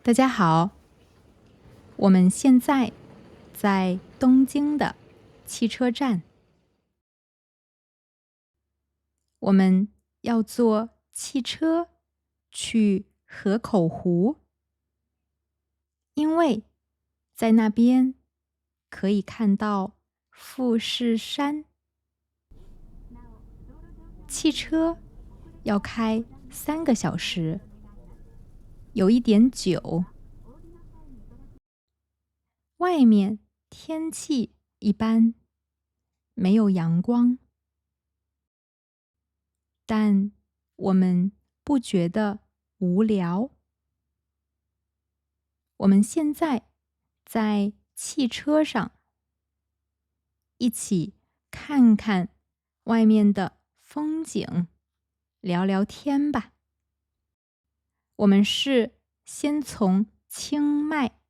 大家好，我们现在在东京的汽车站，我们要坐汽车去河口湖，因为在那边可以看到富士山。汽车要开3个小时，有一点久。外面天气一般，没有阳光，但我们不觉得无聊。我们现在在汽车上，一起看看外面的风景，聊聊天吧。我们是先从清迈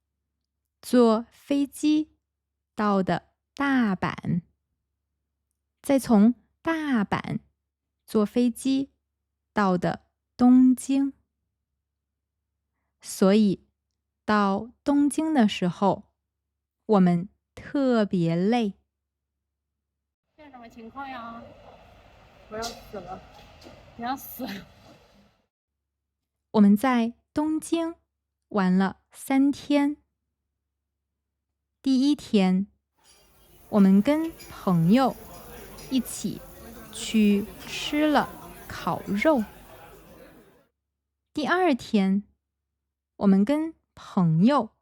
坐飞机到的大阪，再从大阪坐飞机到的东京。所以到东京的时候，我们特别累。现在什么情况呀？我要死了！你要死了！我们在东京玩了3天。第1天，我们跟朋友一起去吃了烤肉。第2天，我们跟朋友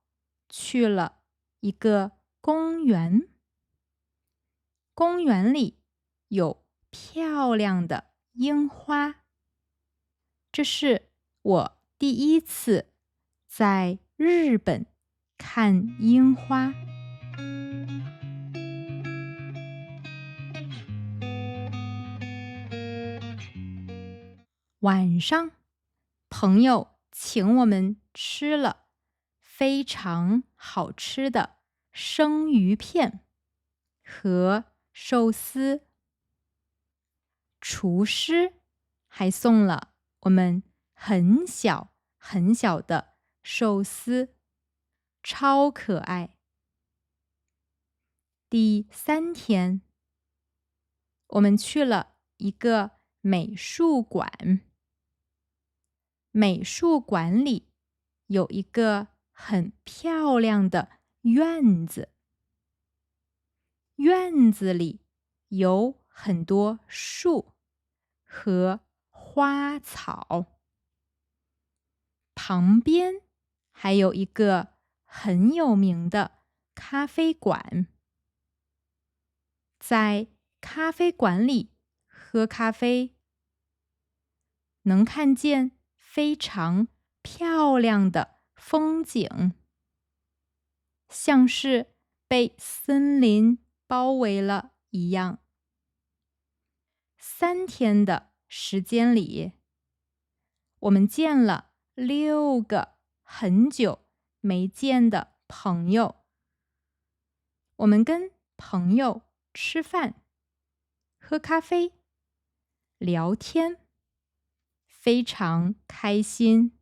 去了一个公园。公园里有漂亮的樱花。这是我第1次在日本看樱花。晚上，朋友请我们吃了非常好吃的生鱼片和寿司。厨师还送了我们很小很小的寿司，超可爱。第3天，我们去了一个美术馆。美术馆里有一个很漂亮的院子，院子里有很多树和花草，旁边还有一个很有名的咖啡馆。在咖啡馆里喝咖啡，能看见非常漂亮的风景，像是被森林包围了一样。3天的时间里，我们见了6个很久没见的朋友。我们跟朋友吃饭、喝咖啡、聊天，非常开心。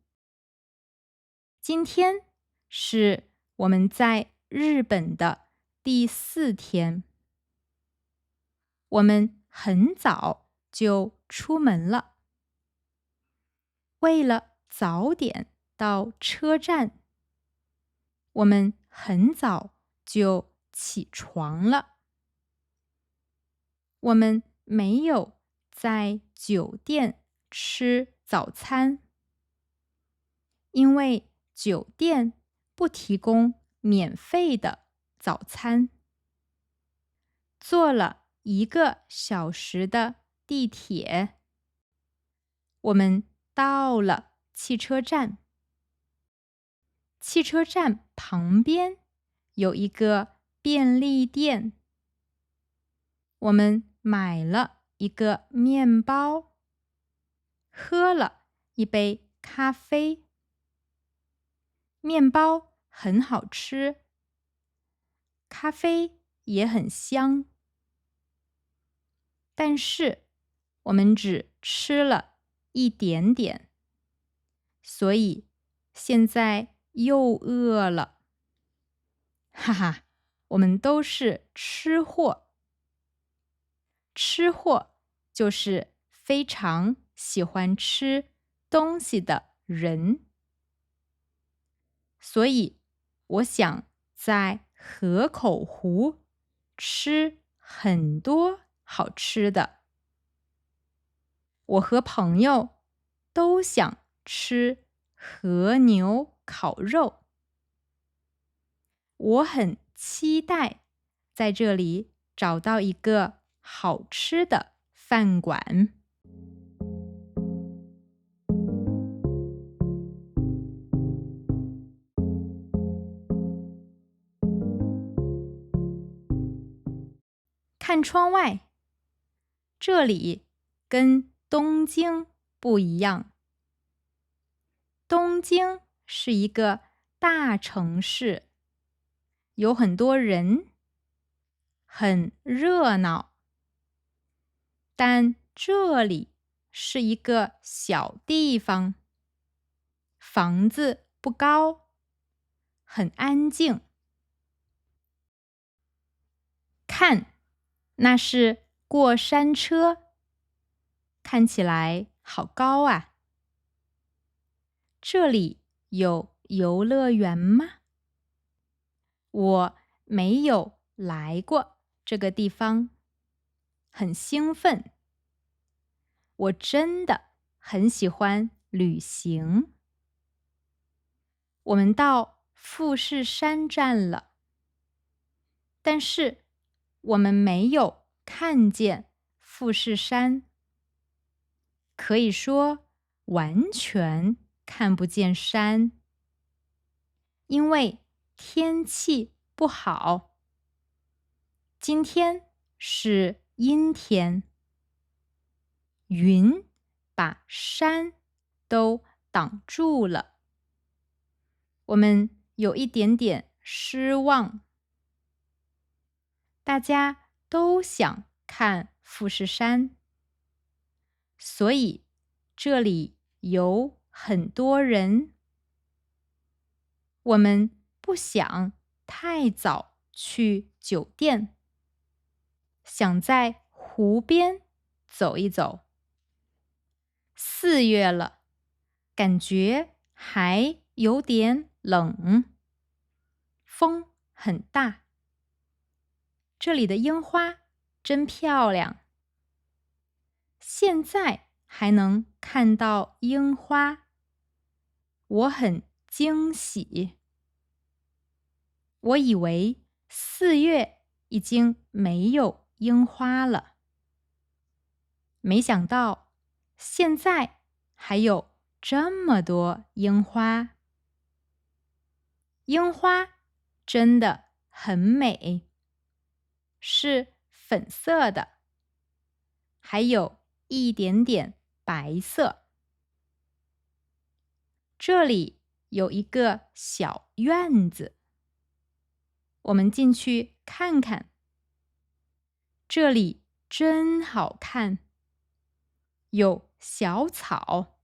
今天是我们在日本的第4天。我们很早就出门了。为了早点到车站，我们很早就起床了。我们没有在酒店吃早餐，因为酒店不提供免费的早餐。坐了1个小时的地铁，我们到了汽车站。汽车站旁边有一个便利店，我们买了一个面包，喝了一杯咖啡。面包很好吃，咖啡也很香。但是我们只吃了一点点，所以现在又饿了。哈哈，我们都是吃货。吃货就是非常喜欢吃东西的人。所以，我想在河口湖吃很多好吃的。我和朋友都想吃和牛烤肉。我很期待在这里找到一个好吃的饭馆。看窗外，这里跟东京不一样。东京是一个大城市，有很多人，很热闹。但这里是一个小地方，房子不高，很安静。看，那是过山车，看起来好高啊。这里有游乐园吗？我没有来过这个地方，很兴奋。我真的很喜欢旅行。我们到富士山站了，但是我们没有看见富士山，可以说完全看不见山，因为天气不好。今天是阴天，云把山都挡住了。我们有一点点失望。大家都想看富士山，所以这里有很多人。我们不想太早去酒店，想在湖边走一走。4月了，感觉还有点冷，风很大。这里的樱花真漂亮，现在还能看到樱花，我很惊喜。我以为4月已经没有樱花了，没想到现在还有这么多樱花。樱花真的很美，是粉色的，还有一点点白色。这里有一个小院子，我们进去看看。这里真好看，有小草、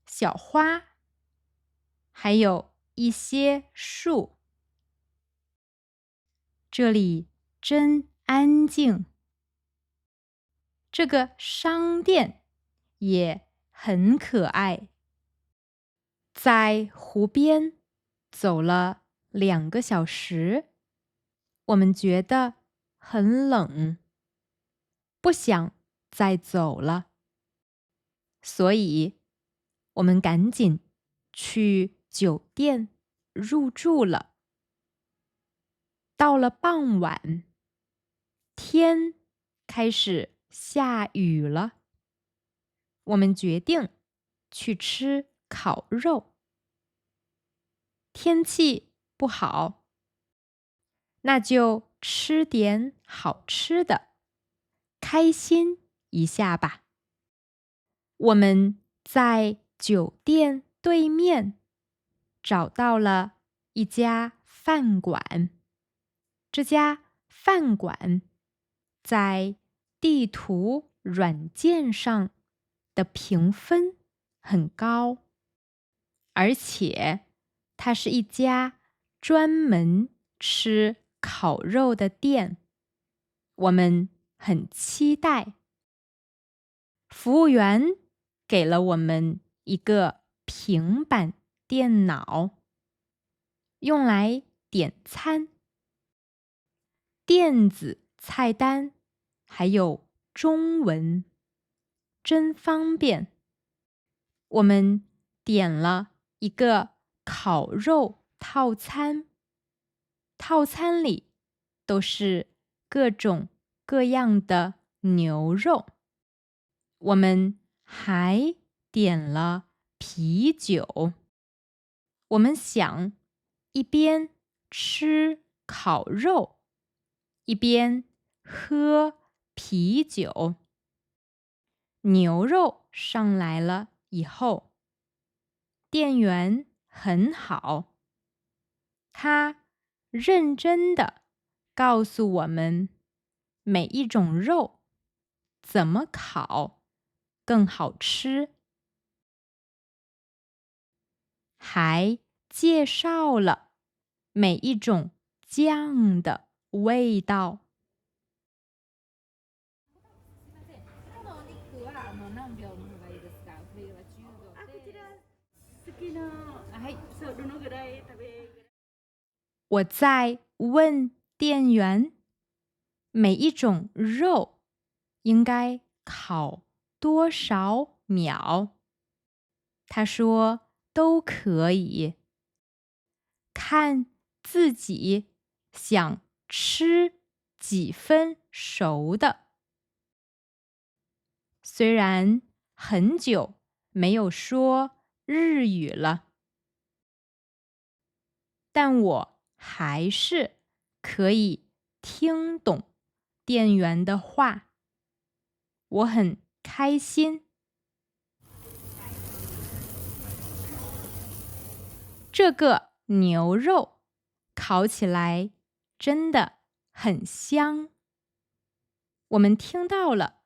小花，还有一些树。这里真安静。这个商店也很可爱。在湖边走了2个小时，我们觉得很冷，不想再走了，所以我们赶紧去酒店入住了。到了傍晚，天开始下雨了，我们决定去吃烤肉。天气不好，那就吃点好吃的，开心一下吧。我们在酒店对面找到了一家饭馆。这家饭馆在地图软件上的评分很高，而且它是一家专门吃烤肉的店，我们很期待。服务员给了我们一个平板电脑，用来点餐。电子菜单还有中文，真方便。我们点了一个烤肉套餐，套餐里都是各种各样的牛肉。我们还点了啤酒。我们想一边吃烤肉，一边喝啤酒。牛肉上来了以后，店员很好，他认真地告诉我们每一种肉怎么烤更好吃，还介绍了每一种酱的味道。我在问店员，每一种肉应该烤多少秒？他说都可以，看自己想吃几分熟的。虽然很久没有说日语了，但我还是可以听懂店员的话，我很开心。这个牛肉烤起来真的很香，我们听到了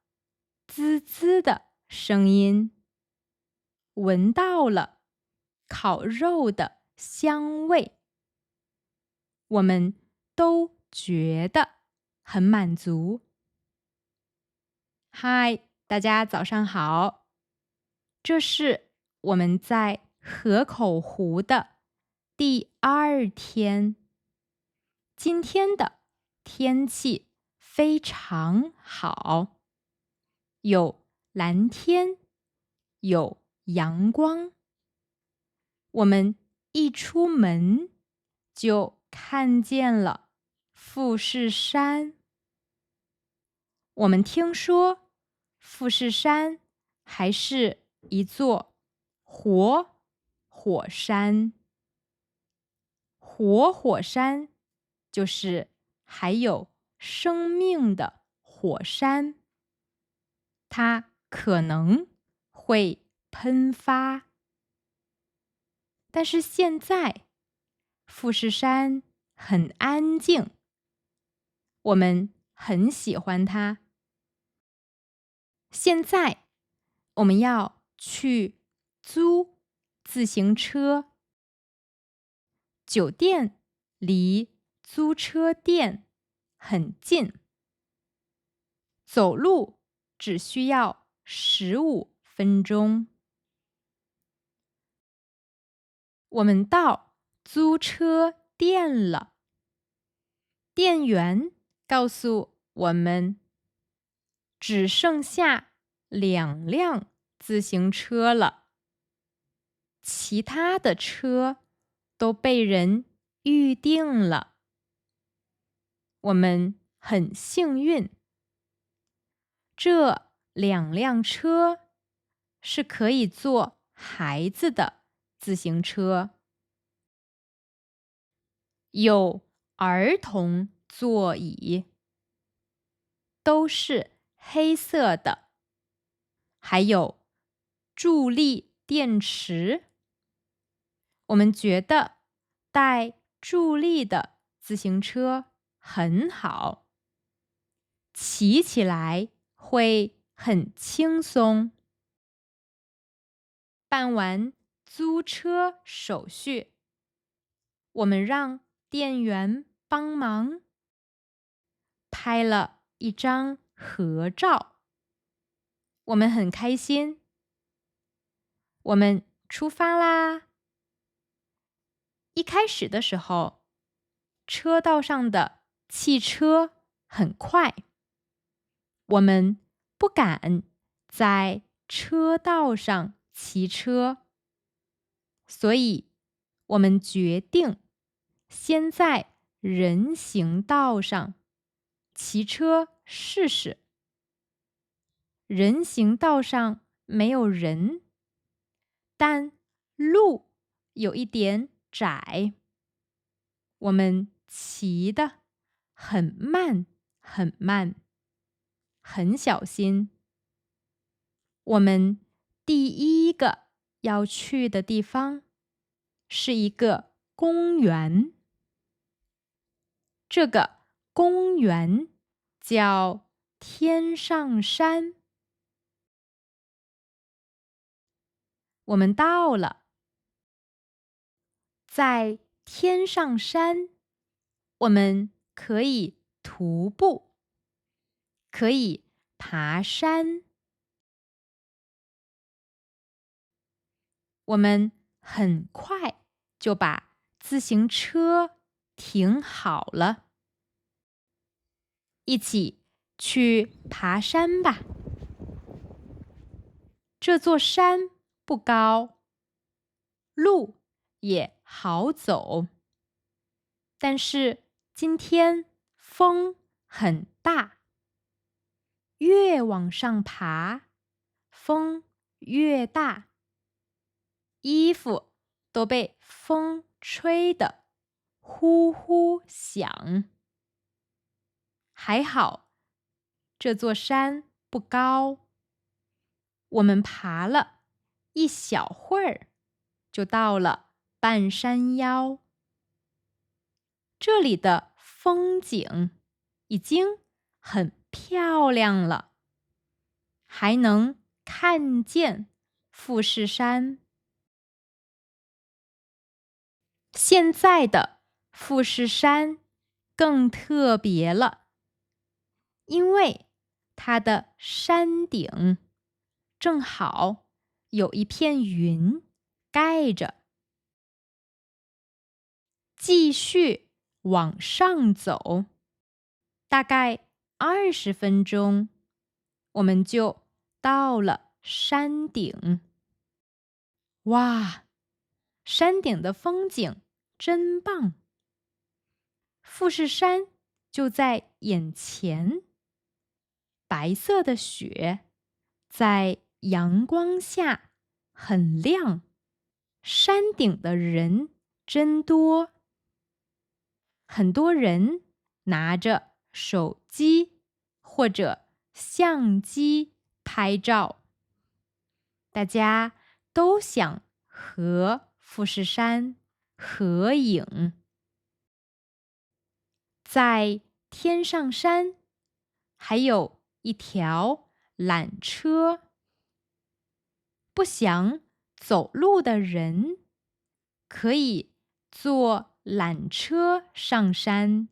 滋滋的声音，闻到了烤肉的香味，我们都觉得很满足。嗨，大家早上好，这是我们在河口湖的第2天。今天的天气非常好，有蓝天，有阳光。我们一出门就看见了富士山。我们听说富士山还是一座活火山。活火山就是还有生命的火山，它可能会喷发。但是现在富士山很安静，我们很喜欢它。现在我们要去租自行车，酒店离租车店很近，走路只需要15分钟。我们到租车店了，店员告诉我们，只剩下2辆自行车了，其他的车都被人预定了。我们很幸运，这2辆车是可以坐孩子的自行车，有儿童座椅，都是黑色的，还有助力电池。我们觉得带助力的自行车很好，骑起来会很轻松。办完租车手续，我们让店员帮忙拍了一张合照，我们很开心。我们出发啦！一开始的时候，车道上的汽车很快，我们不敢在车道上骑车，所以我们决定先在人行道上骑车试试。人行道上没有人，但路有一点窄，我们骑得很慢很慢，很小心。我们第一个要去的地方是一个公园，这个公园叫天上山。我们到了，在天上山，我们可以徒步，可以爬山。我们很快就把自行车停好了，一起去爬山吧。这座山不高，路也好走，但是今天风很大，越往上爬，风越大，衣服都被风吹得呼呼响。还好，这座山不高，我们爬了一小会儿，就到了半山腰。这里的风景已经很漂亮了，还能看见富士山。现在的富士山更特别了，因为它的山顶正好有一片云盖着。继续往上走，大概20分钟，我们就到了山顶。哇，山顶的风景真棒！富士山就在眼前，白色的雪在阳光下很亮，山顶的人真多。很多人拿着手机或者相机拍照，大家都想和富士山合影。在天上山还有一条缆车，不想走路的人可以坐缆车上山。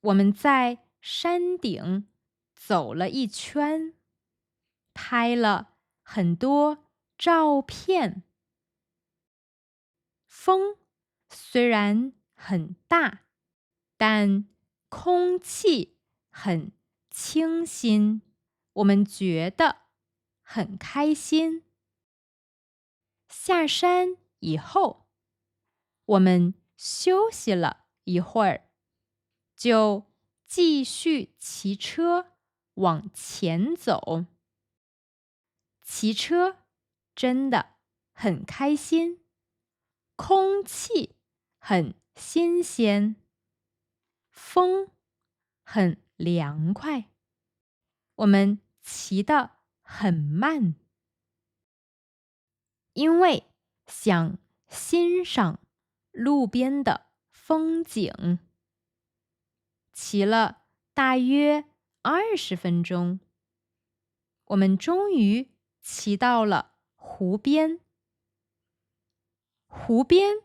我们在山顶走了一圈，拍了很多照片。风虽然很大，但空气很清新，我们觉得很开心。下山以后，我们休息了一会儿，就继续骑车往前走。骑车真的很开心，空气很新鲜，风很凉快，我们骑得很慢，因为想欣赏路边的风景。骑了大约20分钟，我们终于骑到了湖边。湖边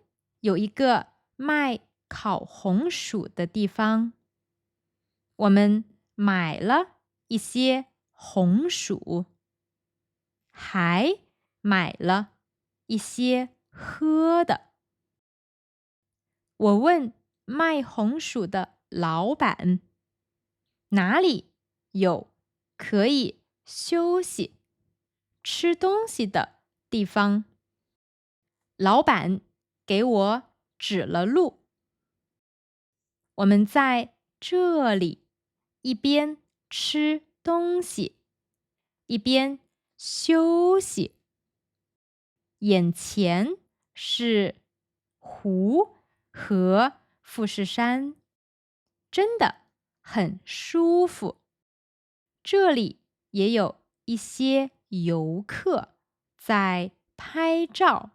有一个卖烤红薯的地方，我们买了一些红薯，还买了一些喝的。我问卖红薯的老板，哪里有可以休息、吃东西的地方？老板给我指了路。我们在这里一边吃东西，一边休息。眼前是湖和富士山，真的很舒服。这里也有一些游客在拍照。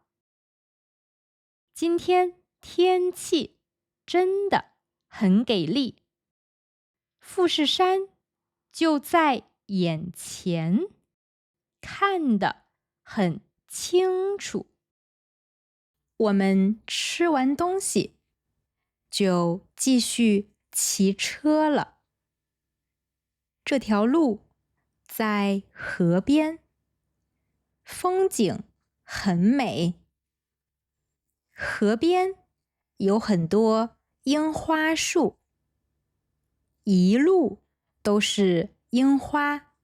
今天天气真的很给力，富士山就在眼前，看得很清楚。我们吃完东西，就继续骑车了。这条路在河边，风景很美。河边有很多樱花树，一路都是樱花。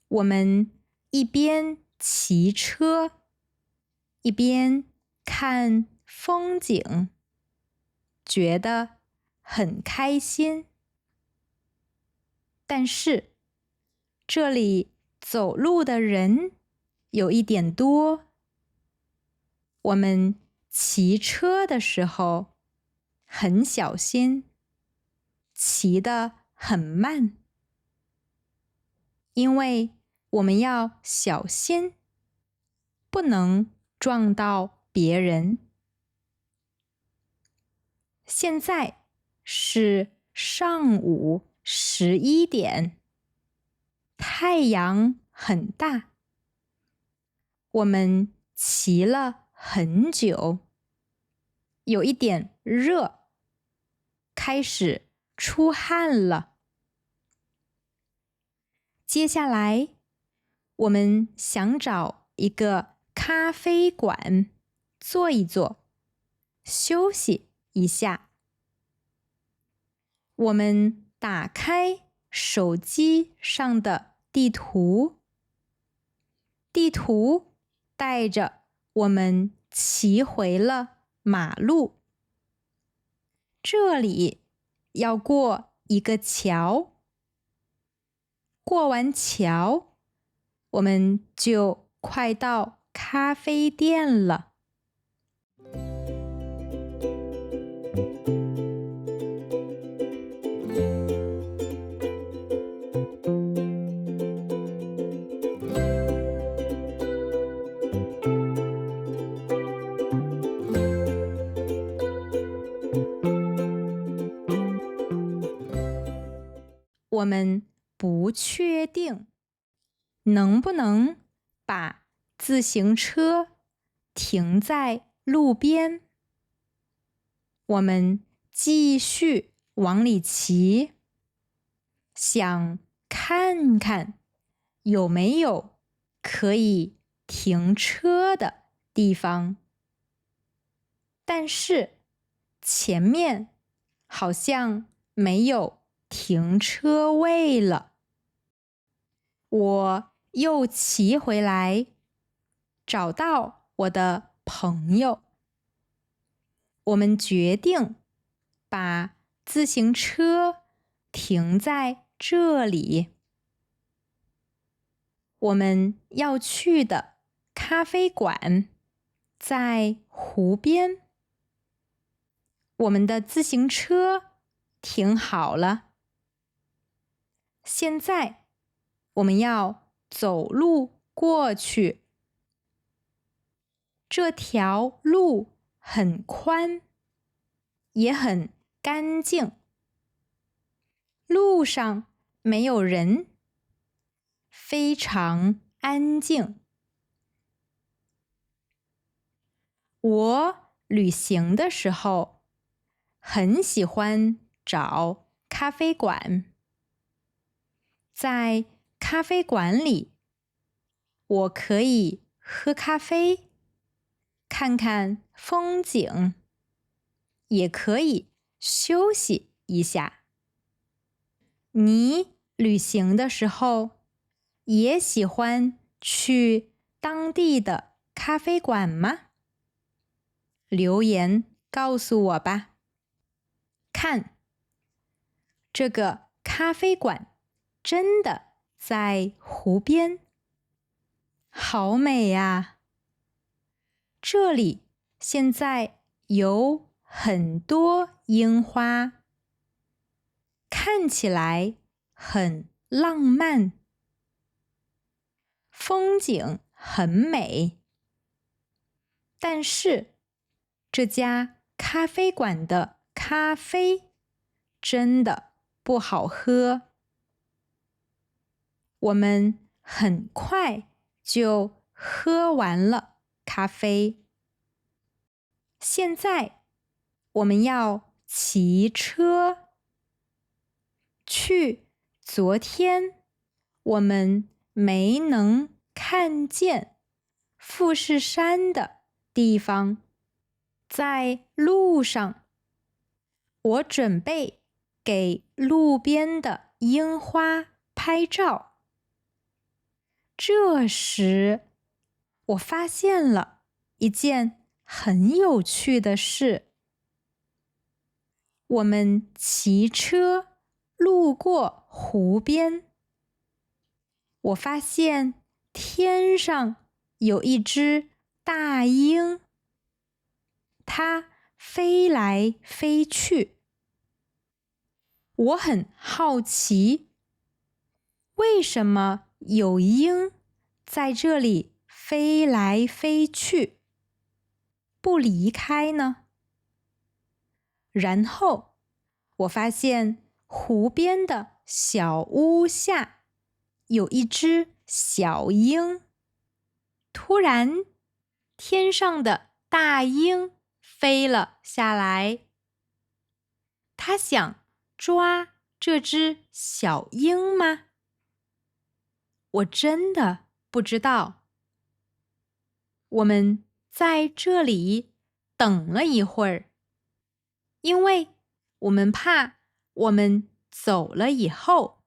我们一边骑车，一边看风景，觉得很开心。但是这里走路的人有一点多，我们骑车的时候很小心，骑得很慢，因为我们要小心，不能撞到别人。现在是上午11点，太阳很大，我们骑了很久，有一点热，开始出汗了。接下来，我们想找一个咖啡馆坐一坐，休息一下。我们打开手机上的地图，地图带着我们骑回了马路。这里要过一个桥，过完桥，我们就快到咖啡店了。我们不确定能不能把自行车停在路边。我们继续往里骑，想看看有没有可以停车的地方。但是前面好像没有停车位了。我又骑回来，找到我的朋友。我们决定把自行车停在这里。我们要去的咖啡馆在湖边。我们的自行车停好了。现在我们要走路过去。这条路很宽，也很干净。路上没有人，非常安静。我旅行的时候，很喜欢找咖啡馆。在咖啡馆里，我可以喝咖啡，看看风景，也可以休息一下。你旅行的时候，也喜欢去当地的咖啡馆吗？留言告诉我吧。看，这个咖啡馆真的在湖边，好美呀！这里现在有很多樱花，看起来很浪漫，风景很美。但是，这家咖啡馆的咖啡真的不好喝。我们很快就喝完了咖啡。现在我们要骑车去昨天我们没能看见富士山的地方。在路上，我准备给路边的樱花拍照。这时，我发现了一件很有趣的事。我们骑车路过湖边，我发现天上有一只大鹰，它飞来飞去。我很好奇，为什么有鹰在这里飞来飞去，不离开呢？然后我发现湖边的小屋下有一只小鹰。突然，天上的大鹰飞了下来。它想抓这只小鹰吗？我真的不知道。我们在这里等了一会儿，因为我们怕我们走了以后，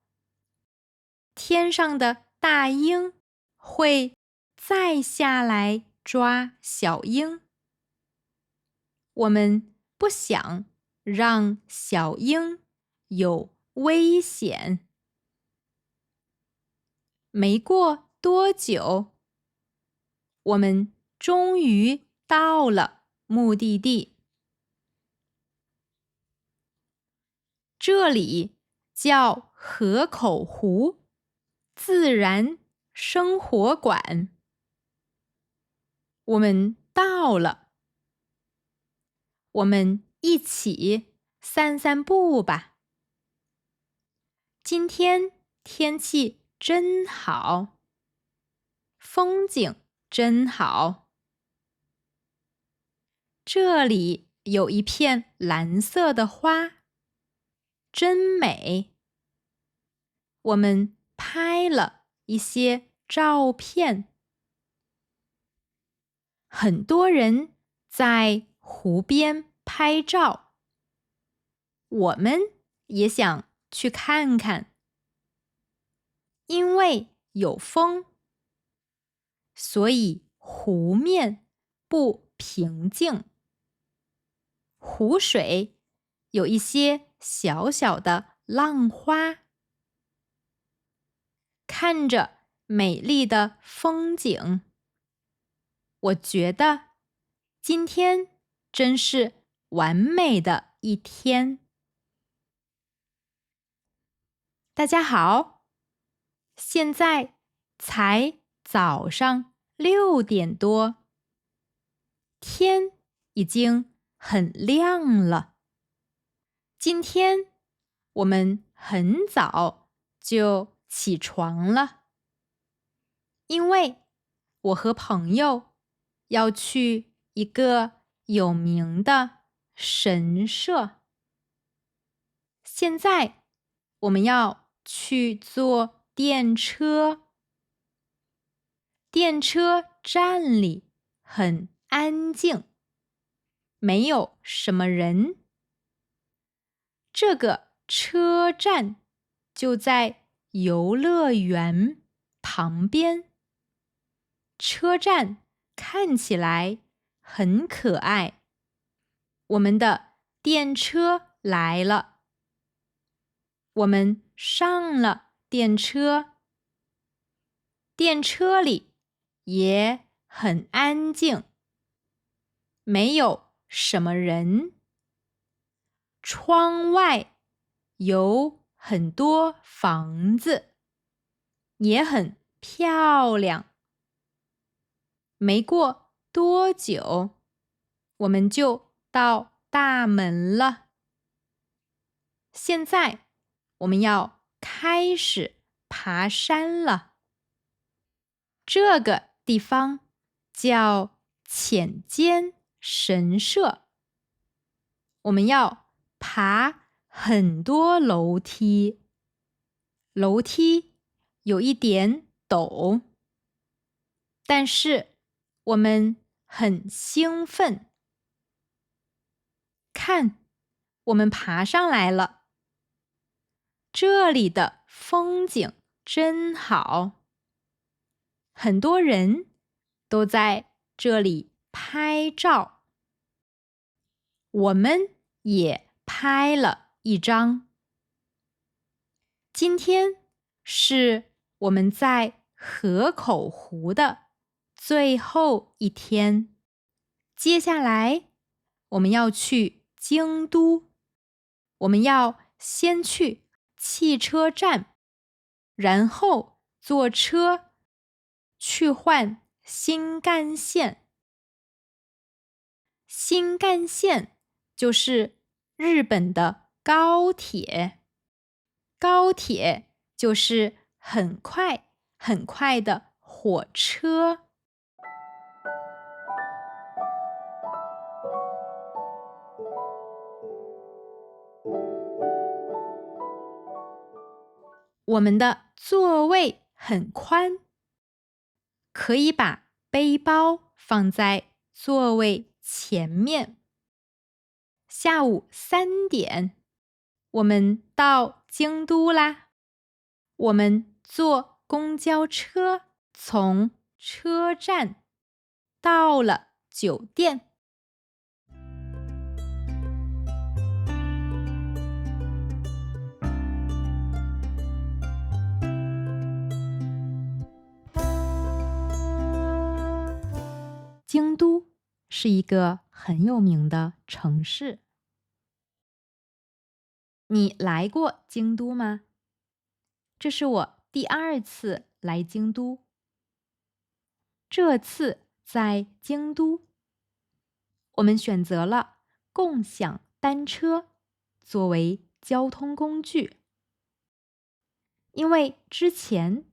天上的大鹰会再下来抓小鹰。我们不想让小鹰有危险。没过多久，我们终于到了目的地。这里叫河口湖自然生活馆。我们到了，我们一起散散步吧。今天天气真好，风景真好。这里有一片蓝色的花，真美。我们拍了一些照片。很多人在湖边拍照，我们也想去看看。因为有风，所以湖面不平静。湖水有一些小小的浪花。看着美丽的风景，我觉得今天真是完美的一天。大家好，现在才早上6点多，天已经很亮了。今天我们很早就起床了，因为我和朋友要去一个有名的神社。现在我们要去坐电车。电车站里很安静，没有什么人。这个车站就在游乐园旁边。车站看起来很可爱。我们的电车来了。我们上了电车。电车里也很安静，没有什么人。窗外有很多房子，也很漂亮。没过多久，我们就到大门了。现在我们要开始爬山了。这个地方叫浅间神社。我们要爬很多楼梯，楼梯有一点陡，但是我们很兴奋。看，我们爬上来了。这里的风景真好，很多人都在这里拍照。我们也拍了一张。今天是我们在河口湖的最后一天。接下来我们要去京都。我们要先去汽车站，然后坐车去换新干线。新干线就是日本的高铁。高铁就是很快很快的火车。我们的座位很宽，可以把背包放在座位前面。下午3点，我们到京都啦。我们坐公交车从车站到了酒店。京都是一个很有名的城市。你来过京都吗？这是我第2次来京都。这次在京都，我们选择了共享单车作为交通工具。因为之前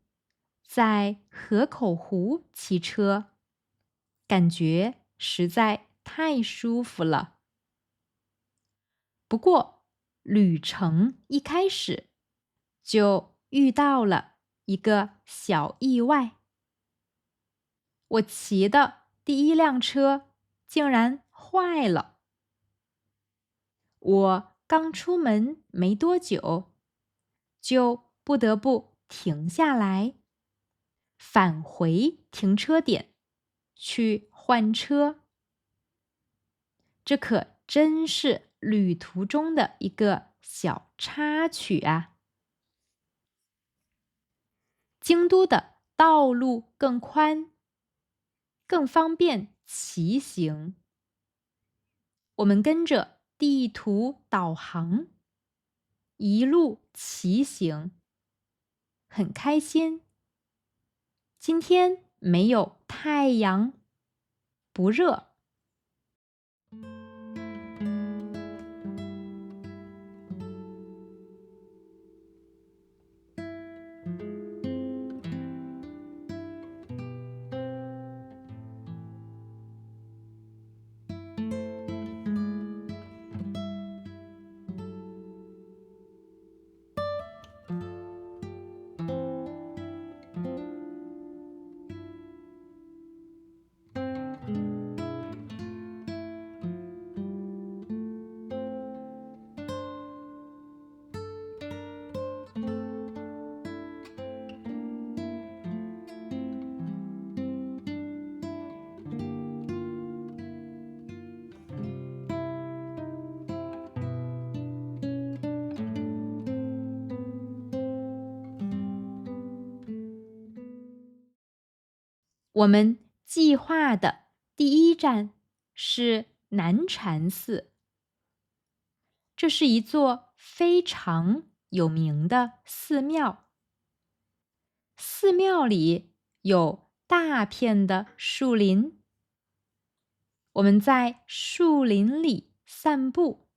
在河口湖骑车，感觉实在太舒服了。不过，旅程一开始就遇到了一个小意外。我骑的第1辆车竟然坏了。我刚出门没多久，就不得不停下来，返回停车点去换车。这可真是旅途中的一个小插曲啊！京都的道路更宽，更方便骑行。我们跟着地图导航，一路骑行，很开心。今天没有太阳，不热。我们计划的第一站是南禅寺，这是一座非常有名的寺庙。寺庙里有大片的树林，我们在树林里散步，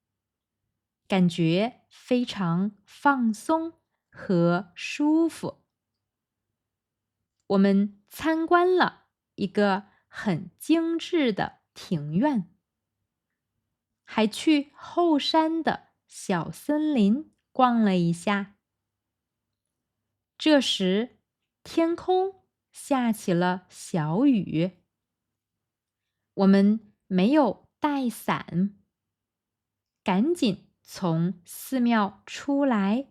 感觉非常放松和舒服。我们参观了一个很精致的庭院，还去后山的小森林逛了一下。这时，天空下起了小雨，我们没有带伞，赶紧从寺庙出来，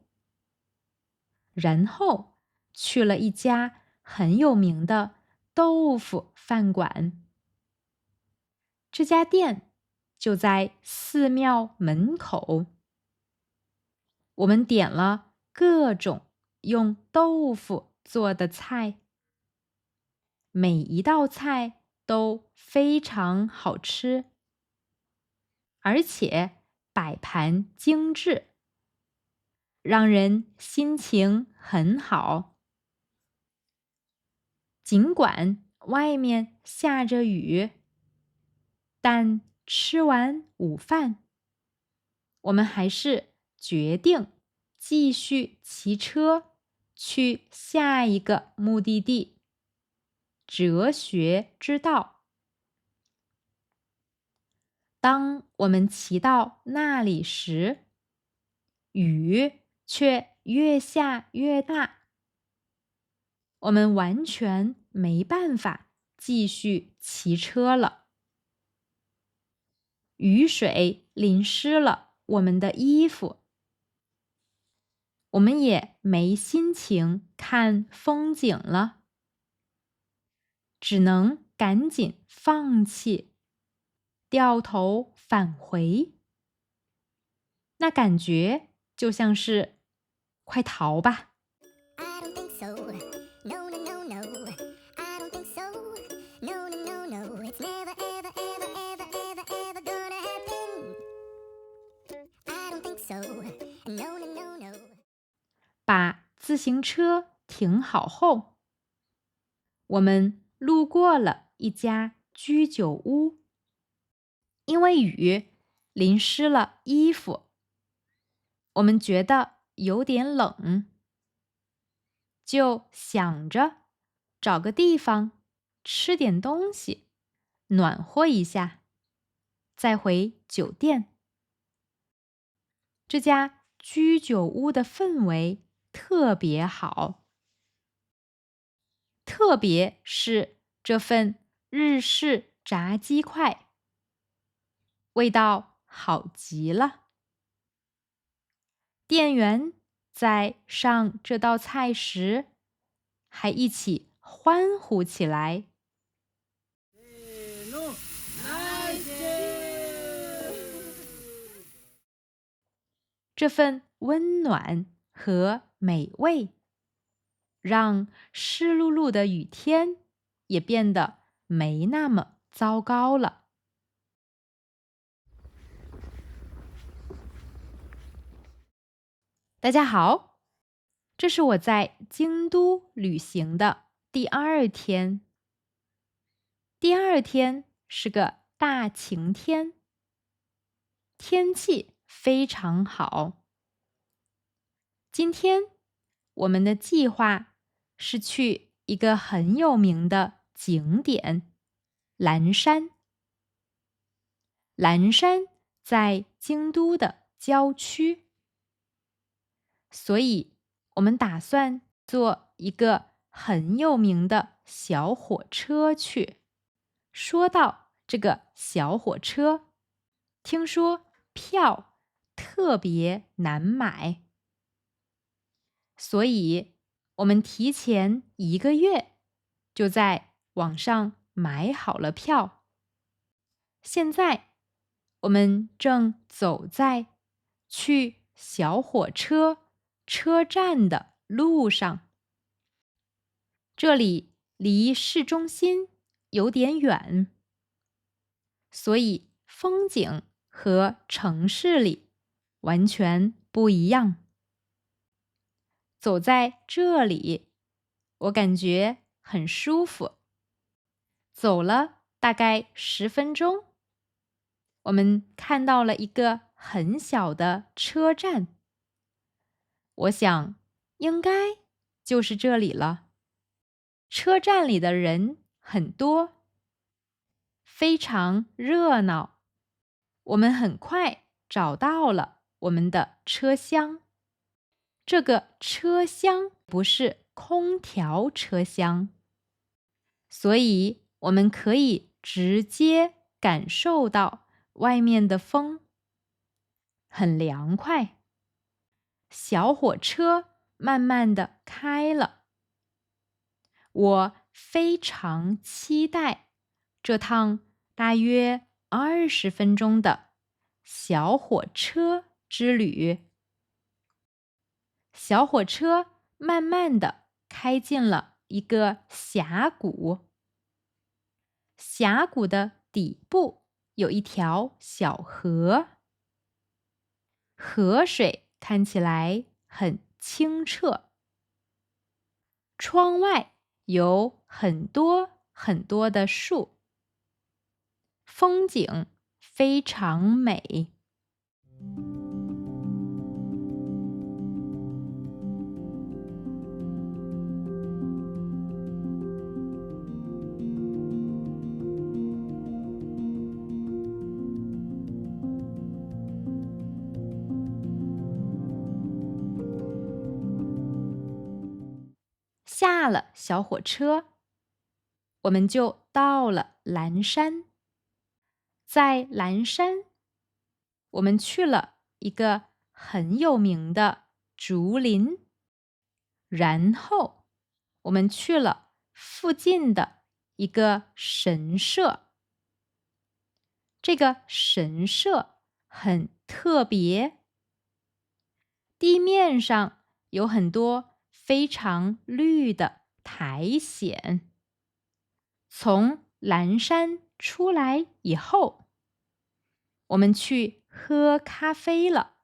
然后去了一家很有名的豆腐饭馆。这家店就在寺庙门口。我们点了各种用豆腐做的菜，每一道菜都非常好吃，而且摆盘精致，让人心情很好。尽管外面下着雨，但吃完午饭，我们还是决定继续骑车去下一个目的地——哲学之道。当我们骑到那里时，雨却越下越大，我们完全没办法继续骑车了。雨水淋湿了我们的衣服，我们也没心情看风景了，只能赶紧放弃，掉头返回。那感觉就像是快逃吧。把自行车停好后，我们路过了一家居酒屋。因为雨淋湿了衣服，我们觉得有点冷，就想着找个地方吃点东西，暖和一下，再回酒店。这家居酒屋的氛围特别好，特别是这份日式炸鸡块，味道好极了。店员在上这道菜时，还一起欢呼起来。这份温暖和美味，让湿漉漉的雨天也变得没那么糟糕了。大家好，这是我在京都旅行的第2天。第2天是个大晴天，天气非常好。今天我们的计划是去一个很有名的景点——岚山。岚山在京都的郊区，所以我们打算坐一个很有名的小火车去。说到这个小火车，听说票特别难买，所以我们提前1个月就在网上买好了票。现在我们正走在去小火车车站的路上，这里离市中心有点远，所以风景和城市里完全不一样。走在这里，我感觉很舒服。走了大概10分钟，我们看到了一个很小的车站。我想，应该就是这里了。车站里的人很多，非常热闹。我们很快找到了我们的车厢。这个车厢不是空调车厢，所以我们可以直接感受到外面的风，很凉快。小火车慢慢地开了，我非常期待这趟大约20分钟的小火车之旅。小火车慢慢地开进了一个峡谷，峡谷的底部有一条小河，河水看起来很清澈。窗外有很多很多的树，风景非常美。下了小火车，我们就到了蓝山。在蓝山，我们去了一个很有名的竹林，然后我们去了附近的一个神社。这个神社很特别，地面上有很多非常绿的苔藓。从蓝山出来以后，我们去喝咖啡了。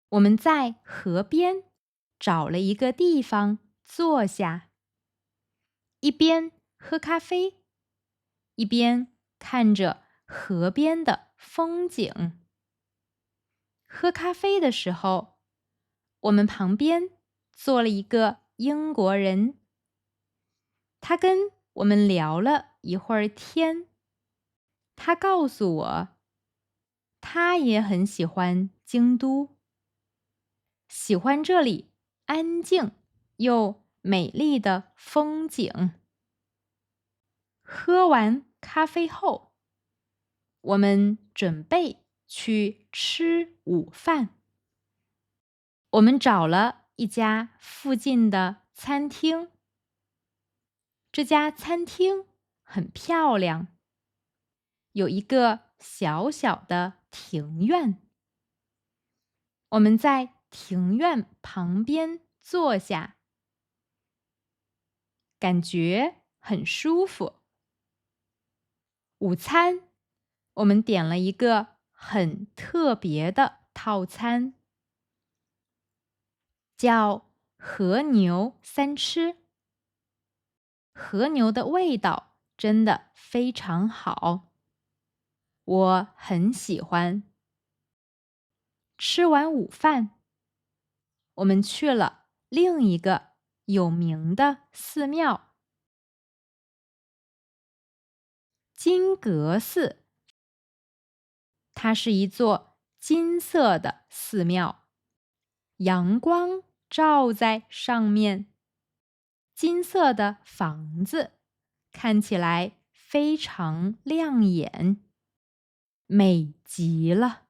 我们在河边找了一个地方坐下，一边喝咖啡，一边看着河边的风景。喝咖啡的时候，我们旁边坐了一个英国人，他跟我们聊了一会儿天。他告诉我，他也很喜欢京都，喜欢这里安静又美丽的风景。喝完咖啡后，我们准备去吃午饭。我们找了一家附近的餐厅，这家餐厅很漂亮，有一个小小的庭院。我们在庭院旁边坐下，感觉很舒服。午餐，我们点了一个很特别的套餐，叫和牛三吃。和牛的味道真的非常好，我很喜欢。吃完午饭，我们去了另一个有名的寺庙——金阁寺。它是一座金色的寺庙，阳光照在上面，金色的房子看起来非常亮眼，美极了。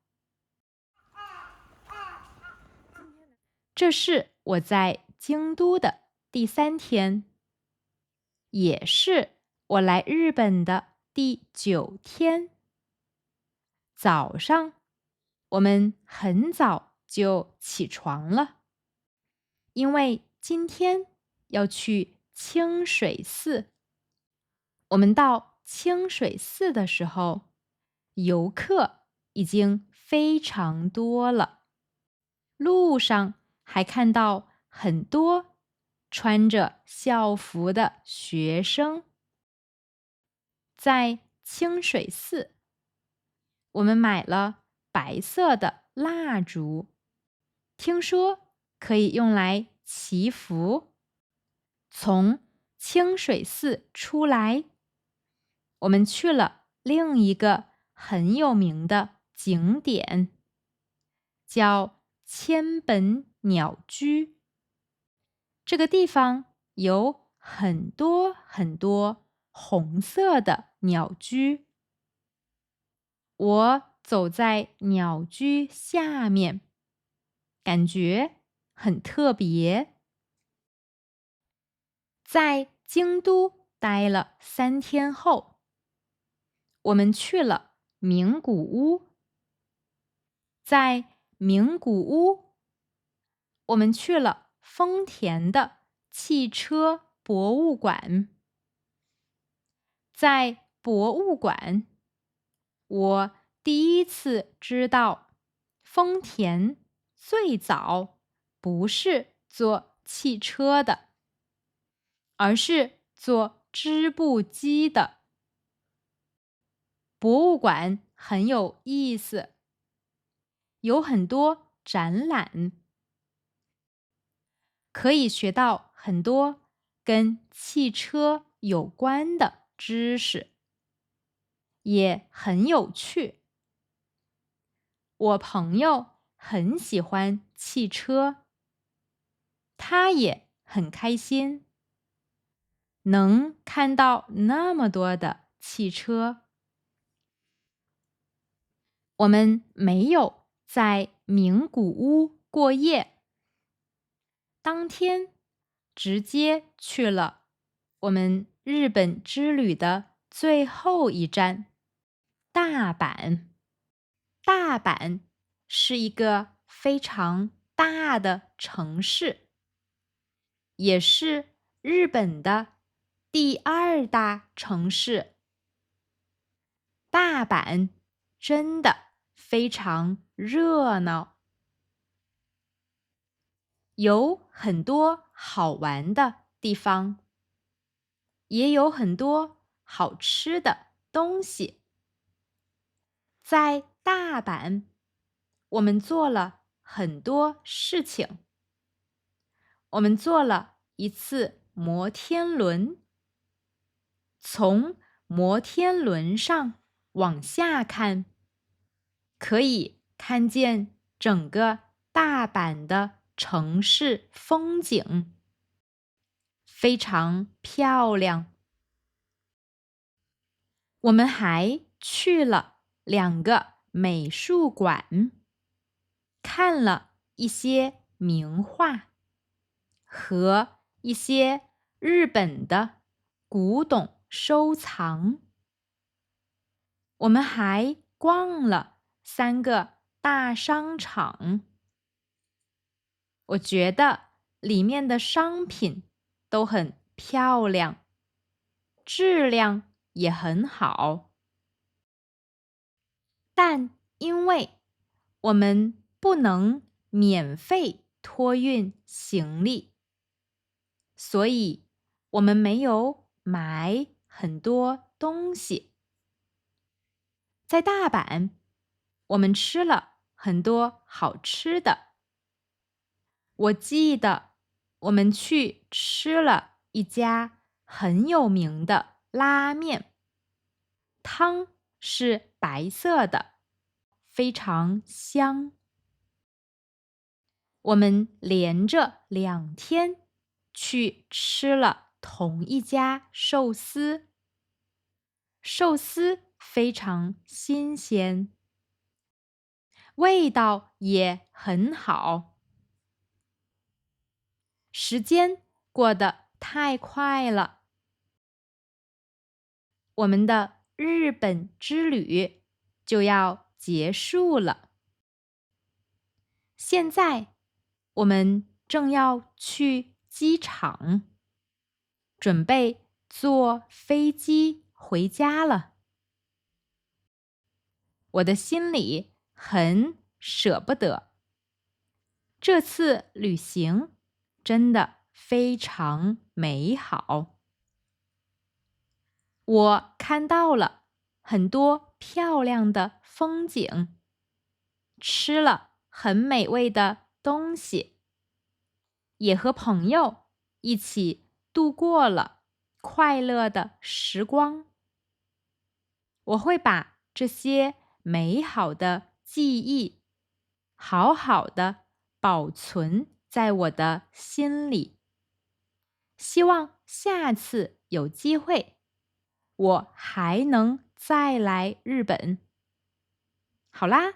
这是我在京都的第3天，也是我来日本的第9天。早上，我们很早就起床了，因为今天要去清水寺。我们到清水寺的时候，游客已经非常多了，路上还看到很多穿着校服的学生。在清水寺，我们买了白色的蜡烛，听说可以用来祈福。从清水寺出来，我们去了另一个很有名的景点，叫千本鸟居。这个地方有很多很多红色的鸟居。我走在鸟居下面，感觉很特别。在京都待了3天后，我们去了名古屋。在名古屋，我们去了丰田的汽车博物馆。在博物馆，我第一次知道丰田最早不是做汽车的，而是做织布机的。博物馆很有意思，有很多展览，可以学到很多跟汽车有关的知识，也很有趣。我朋友很喜欢汽车，他也很开心，能看到那么多的汽车。我们没有在名古屋过夜，当天直接去了我们日本之旅的最后一站——大阪。大阪是一个非常大的城市，也是日本的第2大城市。大阪真的非常热闹，有很多好玩的地方，也有很多好吃的东西。在大阪，我们做了很多事情。我们坐了一次摩天轮，从摩天轮上往下看，可以看见整个大阪的城市风景，非常漂亮。我们还去了2个美术馆，看了一些名画和一些日本的古董收藏。我们还逛了3个大商场，我觉得里面的商品都很漂亮，质量也很好。但因为我们不能免费托运行李，所以我们没有买很多东西。在大阪，我们吃了很多好吃的。我记得我们去吃了一家很有名的拉面，汤是白色的，非常香。我们连着2天去吃了同一家寿司，寿司非常新鲜，味道也很好。时间过得太快了，我们的日本之旅就要结束了。现在我们正要去机场，准备坐飞机回家了。我的心里很舍不得。这次旅行真的非常美好。我看到了很多漂亮的风景，吃了很美味的东西，也和朋友一起度过了快乐的时光。我会把这些美好的记忆好好的保存在我的心里。希望下次有机会，我还能再来日本。好啦，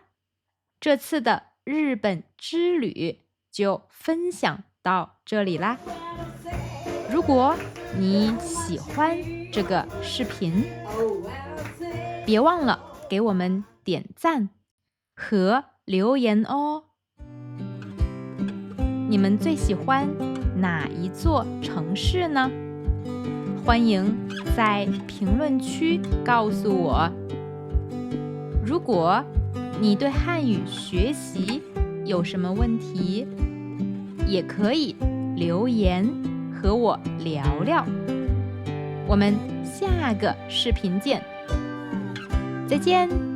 这次的日本之旅就分享到这里啦。如果你喜欢这个视频，别忘了给我们点赞和留言哦。你们最喜欢哪一座城市呢？欢迎在评论区告诉我。如果你对汉语学习有什么问题，也可以留言和我聊聊。我们下个视频见，再见。